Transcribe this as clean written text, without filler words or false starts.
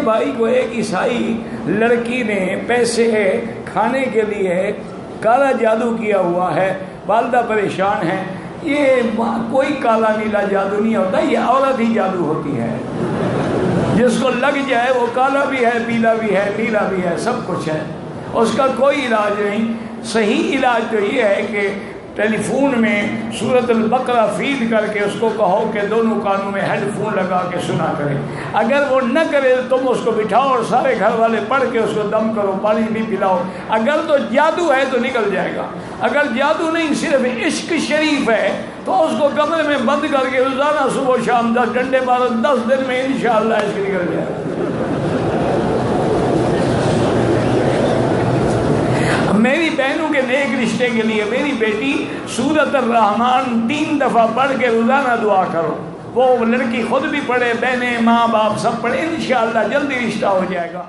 بھائی کو ایک عیسائی لڑکی نے پیسے کھانے کے لیے کالا جادو کیا ہوا ہے، والدہ پریشان ہے. یہ کوئی کالا نیلا جادو نہیں ہوتا، یہ عورت ہی جادو ہوتی ہے. جس کو لگ جائے وہ کالا بھی ہے، پیلا بھی ہے، نیلا بھی ہے، سب کچھ ہے. اس کا کوئی علاج نہیں. صحیح علاج تو یہ ہے کہ ٹیلی فون میں سورۃ البقرہ فیڈ کر کے اس کو کہو کہ دونوں کانوں میں ہیڈ فون لگا کے سنا کرے. اگر وہ نہ کرے تم اس کو بٹھاؤ اور سارے گھر والے پڑھ کے اس کو دم کرو، پانی بھی پلاؤ. اگر تو جادو ہے تو نکل جائے گا. اگر جادو نہیں صرف عشق شریف ہے تو اس کو کمرے میں بند کر کے روزانہ صبح و شام 10 ڈنڈے مارو، 10 دن میں انشاءاللہ عشق نکل جائے گا. میری بہنوں کے نیک رشتے کے لیے میری بیٹی سورۃ الرحمن 3 دفعہ پڑھ کے روزانہ دعا کرو. وہ لڑکی خود بھی پڑھے، بہنیں، ماں باپ سب پڑھے، انشاءاللہ جلدی رشتہ ہو جائے گا.